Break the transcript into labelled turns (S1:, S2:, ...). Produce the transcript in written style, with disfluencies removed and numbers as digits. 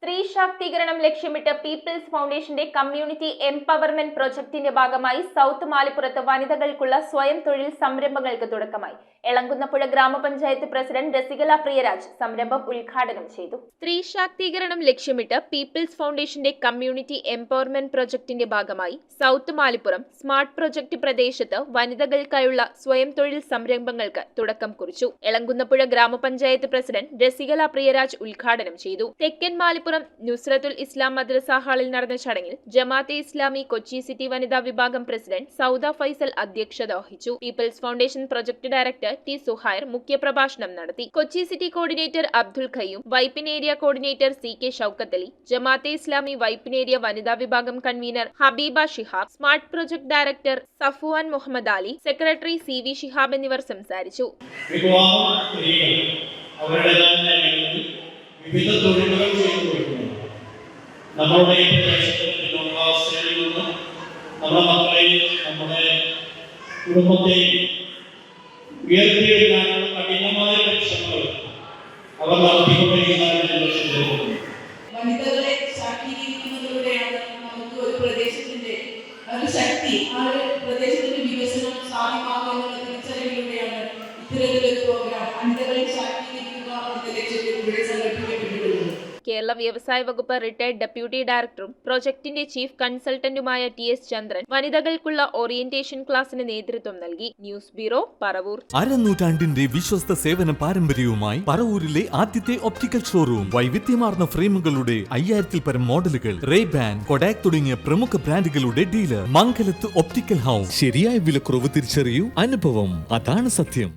S1: സ്ത്രീ ശാക്തീകരണം ലക്ഷ്യമിട്ട് പീപ്പിൾസ് ഫൗണ്ടേഷന്റെ കമ്മ്യൂണിറ്റി എംപവർമെന്റ് പ്രൊജക്ടിന്റെ ഭാഗമായി സൗത്ത് മാലിപ്പുറത്ത് വനിതകൾക്കുള്ള സ്വയം തൊഴിൽ സംരംഭങ്ങൾക്ക് തുടക്കമായി. എളങ്കുന്നപ്പുഴ ഗ്രാമപഞ്ചായത്ത് പ്രസിഡന്റ് രസികല പ്രിയരാജ് സംരംഭം ഉദ്ഘാടനം ചെയ്തു. സ്ത്രീ ശാക്തീകരണം ലക്ഷ്യമിട്ട് പീപ്പിൾസ് ഫൗണ്ടേഷന്റെ കമ്മ്യൂണിറ്റി എംപവർമെന്റ് പ്രൊജക്ടിന്റെ ഭാഗമായി സൗത്ത് മാലിപ്പുറം സ്മാർട്ട് പ്രൊജക്ട് പ്രദേശത്ത് വനിതകൾക്കായുള്ള സ്വയം തൊഴിൽ സംരംഭങ്ങൾക്ക് തുടക്കം കുറിച്ചു. എളങ്കുന്നപ്പുഴ ഗ്രാമപഞ്ചായത്ത് പ്രസിഡന്റ് രസികല പ്രിയരാജ് ഉദ്ഘാടനം ചെയ്തു. തെക്കൻ മാലിപ്പുറം നുസ്രത്തുൽ ഇസ്ലാം മദ്രസ ഹാളിൽ നടന്ന ചടങ്ങിൽ ജമാഅത്തെ ഇസ്ലാമി കൊച്ചി സിറ്റി വനിതാ വിഭാഗം പ്രസിഡന്റ് സൗദ ഫൈസൽ അധ്യക്ഷത വഹിച്ചു. People's foundation project director T Suhair മുഖ്യപ്രഭാഷണം നടത്തി. Kochi city coordinator Abdul Khayyum, Vypin area coordinator C K Shoukath Ali, Jamaat e Islami Vypin area വനിതാ വിഭാഗം convener Habeeba Shihab, smart project director Safuvan Muhammad Ali, secretary C V Shihab എന്നിവർ സംസാരിച്ചു.
S2: വിവിധ തൊഴിലുകൾ ചെയ്തു കൊടുക്കുന്നു. നമ്മളുടെ ഈ പ്രദേശത്ത് നമ്മുടെ മക്കളെയും നമ്മുടെ കുടുംബത്തെയും ഉയർത്തിയെടുക്കാനുള്ള കഠിനമായ പരിശ്രമങ്ങൾ അവർ നടത്തിക്കൊണ്ടിരിക്കുന്നതാണ്.
S3: വനിതകളെ ശാക്തീകരിക്കുന്നതിലൂടെയാണ് നമുക്ക് ഒരു പ്രദേശത്തിന്റെ ഒരു ശക്തി, ആ ഒരു പ്രദേശത്തിന്റെ വികസനം സാധ്യമാകുമെന്നുള്ള തിരിച്ചറിവിലൂടെയാണ് ഇത്തരത്തിലൊരു പ്രോഗ്രാം വനിതകളെ ശാക്തീകരിക്കുക എന്ന ലക്ഷ്യത്തിലൂടെ സംഘടിപ്പിക്കപ്പെട്ടിട്ടുള്ളത്.
S1: കേരള വ്യവസായ വകുപ്പ് റിട്ടയർഡ് ഡെപ്യൂട്ടി ഡയറക്ടറും പ്രൊജക്ടിന്റെ ചീഫ് കൺസൾട്ടന്റുമായ ടി എസ് ചന്ദ്രൻ വനിതകൾക്കുള്ള ഓറിയന്റേഷൻ ക്ലാസിന് നേതൃത്വം നൽകി. News bureau, Paravur.
S4: അരനൂറ്റാണ്ടിന്റെ വിശ്വസ്ത സേവന പാരമ്പര്യവുമായി പറവൂരിലെ ആദ്യത്തെ ഒപ്റ്റിക്കൽ ഷോറൂം. വൈവിധ്യമാർന്ന ഫ്രെയിമുകളുടെ 5000-ൽ പരം മോഡലുകൾ, റേ-ബാൻ, കൊഡാക് തുടങ്ങിയ പ്രമുഖ ബ്രാൻഡുകളുടെ ഡീലർ. മംഗലത്ത് ഒപ്റ്റിക്കൽ ഹൗസ്. ശരിയായ വിലക്കുറവ് തിരിച്ചറിയൂ, അനുഭവം അതാണ് സത്യം.